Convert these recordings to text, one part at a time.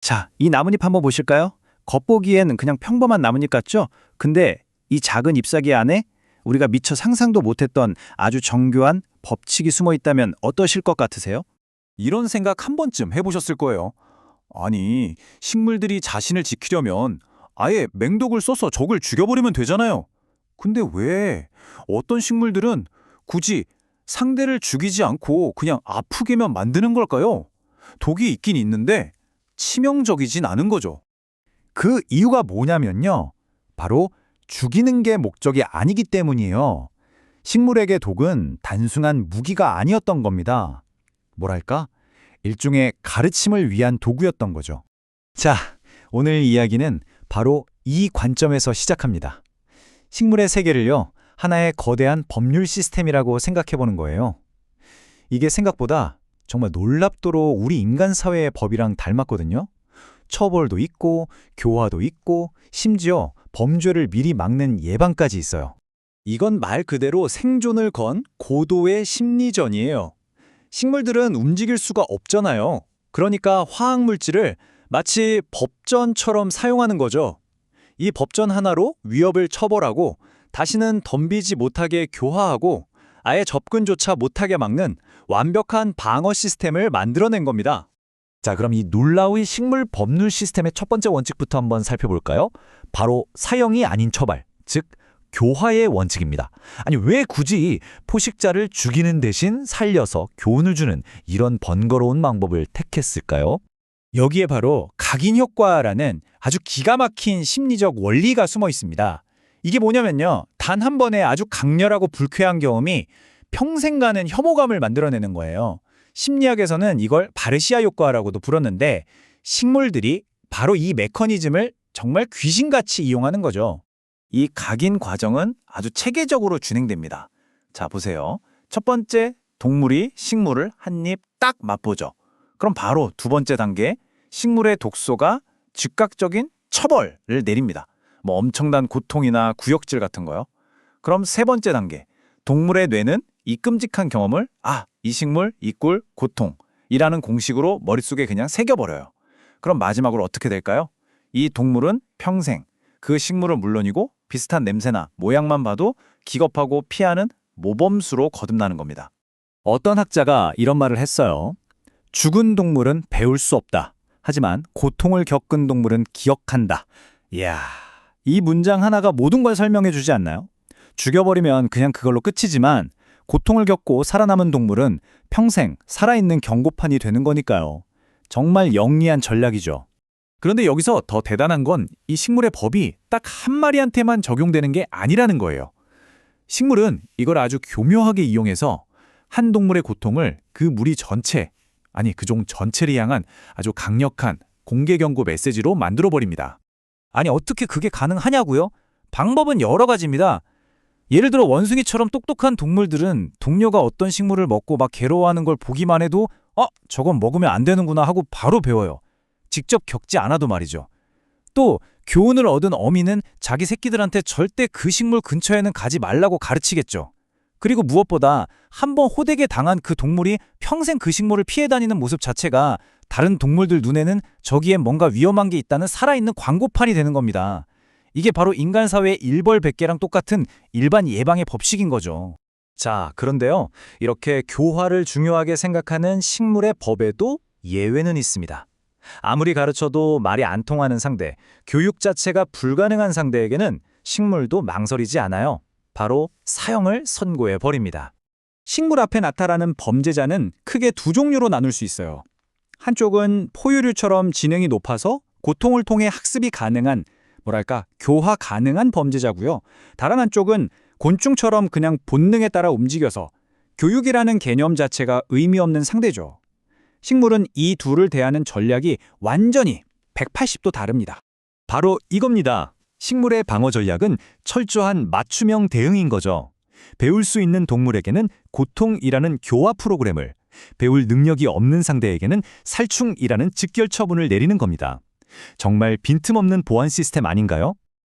자, 이 나뭇잎 한번 보실까요? 겉보기엔 그냥 평범한 나뭇잎 같죠? 근데 이 작은 잎사귀 안에 우리가 미처 상상도 못했던 아주 정교한 법칙이 숨어 있다면 어떠실 것 같으세요? 이런 생각 한 번쯤 해보셨을 거예요. 아니, 식물들이 자신을 지키려면 아예 맹독을 써서 적을 죽여버리면 되잖아요. 근데 왜 어떤 식물들은 굳이 상대를 죽이지 않고 그냥 아프게만 만드는 걸까요? 독이 있긴 있는데 치명적이진 않은 거죠. 그 이유가 뭐냐면요. 바로 죽이는 게 목적이 아니기 때문이에요. 식물에게 독은 단순한 무기가 아니었던 겁니다. 뭐랄까? 일종의 가르침을 위한 도구였던 거죠. 자, 오늘 이야기는 바로 이 관점에서 시작합니다. 식물의 세계를요, 하나의 거대한 법률 시스템이라고 생각해 보는 거예요. 이게 생각보다 정말 놀랍도록 우리 인간 사회의 법이랑 닮았거든요. 처벌도 있고, 교화도 있고, 심지어 범죄를 미리 막는 예방까지 있어요. 이건 말 그대로 생존을 건 고도의 심리전이에요. 식물들은 움직일 수가 없잖아요. 그러니까 화학물질을 마치 법전처럼 사용하는 거죠. 이 법전 하나로 위협을 처벌하고 다시는 덤비지 못하게 교화하고 아예 접근조차 못하게 막는 완벽한 방어 시스템을 만들어낸 겁니다. 자, 그럼 이 놀라운 식물 법률 시스템의 첫 번째 원칙부터 한번 살펴볼까요? 바로 사형이 아닌 처벌, 즉 교화의 원칙입니다. 아니, 왜 굳이 포식자를 죽이는 대신 살려서 교훈을 주는 이런 번거로운 방법을 택했을까요? 여기에 바로 각인 효과라는 아주 기가 막힌 심리적 원리가 숨어 있습니다. 이게 뭐냐면요. 단 한 번의 아주 강렬하고 불쾌한 경험이 평생 가는 혐오감을 만들어내는 거예요. 심리학에서는 이걸 바르시아 효과라고도 불렀는데 식물들이 바로 이 메커니즘을 정말 귀신같이 이용하는 거죠. 이 각인 과정은 아주 체계적으로 진행됩니다. 자, 보세요. 첫 번째, 동물이 식물을 한 입 딱 맛보죠. 그럼 바로 두 번째 단계, 식물의 독소가 즉각적인 처벌을 내립니다. 뭐 엄청난 고통이나 구역질 같은 거요. 그럼 세 번째 단계, 동물의 뇌는 이 끔찍한 경험을 이 식물, 이 꿀, 고통이라는 공식으로 머릿속에 그냥 새겨버려요. 그럼 마지막으로 어떻게 될까요? 이 동물은 평생 그 식물은 물론이고 비슷한 냄새나 모양만 봐도 기겁하고 피하는 모범수로 거듭나는 겁니다. 어떤 학자가 이런 말을 했어요. 죽은 동물은 배울 수 없다. 하지만 고통을 겪은 동물은 기억한다. 이야, 이 문장 하나가 모든 걸 설명해 주지 않나요? 죽여버리면 그냥 그걸로 끝이지만 고통을 겪고 살아남은 동물은 평생 살아있는 경고판이 되는 거니까요. 정말 영리한 전략이죠. 그런데 여기서 더 대단한 건 이 식물의 법이 딱 한 마리한테만 적용되는 게 아니라는 거예요. 식물은 이걸 아주 교묘하게 이용해서 한 동물의 고통을 그 무리 전체, 아니 그 종 전체를 향한 아주 강력한 공개 경고 메시지로 만들어버립니다. 아니 어떻게 그게 가능하냐고요? 방법은 여러 가지입니다. 예를 들어 원숭이처럼 똑똑한 동물들은 동료가 어떤 식물을 먹고 막 괴로워하는 걸 보기만 해도 저건 먹으면 안 되는구나 하고 바로 배워요. 직접 겪지 않아도 말이죠. 또 교훈을 얻은 어미는 자기 새끼들한테 절대 그 식물 근처에는 가지 말라고 가르치겠죠. 그리고 무엇보다 한번 호되게 당한 그 동물이 평생 그 식물을 피해 다니는 모습 자체가 다른 동물들 눈에는 저기엔 뭔가 위험한 게 있다는 살아있는 광고판이 되는 겁니다. 이게 바로 인간 사회의 일벌백계랑 똑같은 일반 예방의 법칙인 거죠. 자, 그런데요. 이렇게 교화를 중요하게 생각하는 식물의 법에도 예외는 있습니다. 아무리 가르쳐도 말이 안 통하는 상대, 교육 자체가 불가능한 상대에게는 식물도 망설이지 않아요. 바로 사형을 선고해 버립니다. 식물 앞에 나타나는 범죄자는 크게 두 종류로 나눌 수 있어요. 한쪽은 포유류처럼 지능이 높아서 고통을 통해 학습이 가능한, 교화 가능한 범죄자고요. 다른 한쪽은 곤충처럼 그냥 본능에 따라 움직여서 교육이라는 개념 자체가 의미 없는 상대죠. 식물은 이 둘을 대하는 전략이 완전히 180도 다릅니다. 바로 이겁니다. 식물의 방어 전략은 철저한 맞춤형 대응인 거죠. 배울 수 있는 동물에게는 고통이라는 교화 프로그램을, 배울 능력이 없는 상대에게는 살충이라는 즉결 처분을 내리는 겁니다. 정말 빈틈없는 보안 시스템 아닌가요?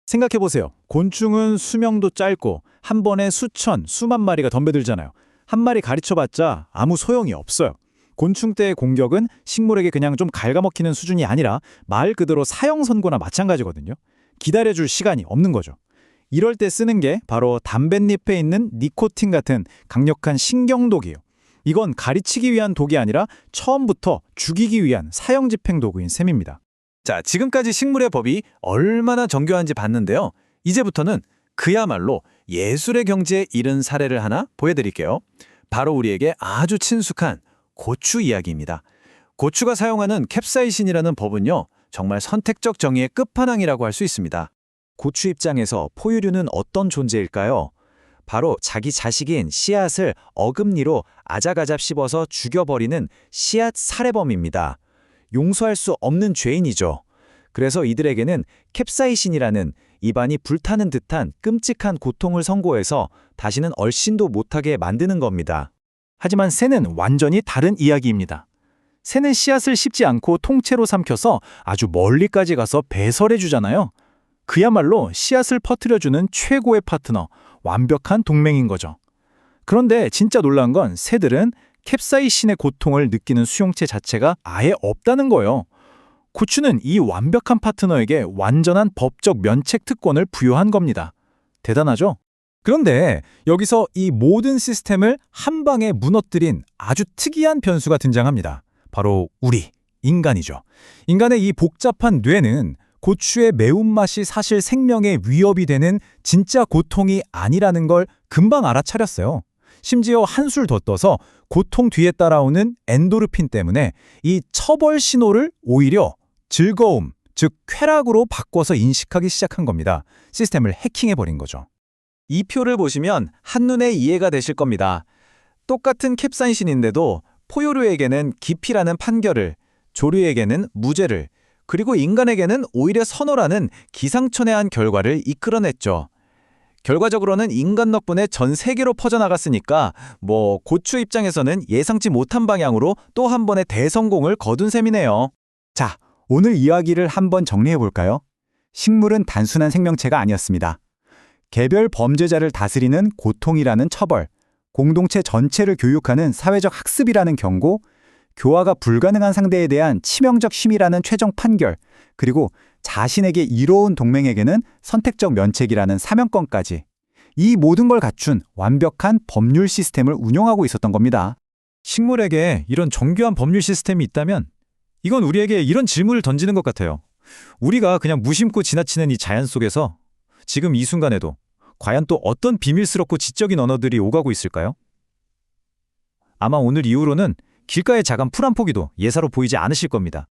생각해보세요. 곤충은 수명도 짧고 한 번에 수천, 수만 마리가 덤벼들잖아요. 한 마리 가르쳐봤자 아무 소용이 없어요. 곤충떼의 공격은 식물에게 그냥 좀 갉아먹히는 수준이 아니라 말 그대로 사형 선고나 마찬가지거든요. 기다려줄 시간이 없는 거죠. 이럴 때 쓰는 게 바로 담뱃잎에 있는 니코틴 같은 강력한 신경독이에요. 이건 가르치기 위한 독이 아니라 처음부터 죽이기 위한 사형 집행 도구인 셈입니다. 자, 지금까지 식물의 법이 얼마나 정교한지 봤는데요. 이제부터는 그야말로 예술의 경지에 이른 사례를 하나 보여드릴게요. 바로 우리에게 아주 친숙한 고추 이야기입니다. 고추가 사용하는 캡사이신이라는 법은요, 정말 선택적 정의의 끝판왕이라고 할 수 있습니다. 고추 입장에서 포유류는 어떤 존재일까요? 바로 자기 자식인 씨앗을 어금니로 아작아작 씹어서 죽여버리는 씨앗 살해범입니다. 용서할 수 없는 죄인이죠. 그래서 이들에게는 캡사이신이라는 입안이 불타는 듯한 끔찍한 고통을 선고해서 다시는 얼씬도 못하게 만드는 겁니다. 하지만 새는 완전히 다른 이야기입니다. 새는 씨앗을 씹지 않고 통째로 삼켜서 아주 멀리까지 가서 배설해주잖아요. 그야말로 씨앗을 퍼뜨려주는 최고의 파트너, 완벽한 동맹인 거죠. 그런데 진짜 놀라운 건 새들은 캡사이신의 고통을 느끼는 수용체 자체가 아예 없다는 거예요. 고추는 이 완벽한 파트너에게 완전한 법적 면책 특권을 부여한 겁니다. 대단하죠? 그런데 여기서 이 모든 시스템을 한 방에 무너뜨린 아주 특이한 변수가 등장합니다. 바로 우리, 인간이죠. 인간의 이 복잡한 뇌는 고추의 매운맛이 사실 생명의 위협이 되는 진짜 고통이 아니라는 걸 금방 알아차렸어요. 심지어 한술 더 떠서 고통 뒤에 따라오는 엔도르핀 때문에 이 처벌 신호를 오히려 즐거움, 즉 쾌락으로 바꿔서 인식하기 시작한 겁니다. 시스템을 해킹해버린 거죠. 이 표를 보시면 한눈에 이해가 되실 겁니다. 똑같은 캡사이신인데도 포유류에게는 기피라는 판결을, 조류에게는 무죄를, 그리고 인간에게는 오히려 선호라는 기상천외한 결과를 이끌어냈죠. 결과적으로는 인간 덕분에 전 세계로 퍼져나갔으니까 고추 입장에서는 예상치 못한 방향으로 또 한 번의 대성공을 거둔 셈이네요. 자, 오늘 이야기를 한번 정리해볼까요? 식물은 단순한 생명체가 아니었습니다. 개별 범죄자를 다스리는 고통이라는 처벌, 공동체 전체를 교육하는 사회적 학습이라는 경고, 교화가 불가능한 상대에 대한 치명적 심의라는 최종 판결, 그리고 자신에게 이로운 동맹에게는 선택적 면책이라는 사명권까지, 이 모든 걸 갖춘 완벽한 법률 시스템을 운영하고 있었던 겁니다. 식물에게 이런 정교한 법률 시스템이 있다면 이건 우리에게 이런 질문을 던지는 것 같아요. 우리가 그냥 무심코 지나치는 이 자연 속에서 지금 이 순간에도 과연 또 어떤 비밀스럽고 지적인 언어들이 오가고 있을까요? 아마 오늘 이후로는 길가의 작은 풀 한 포기도 예사로 보이지 않으실 겁니다.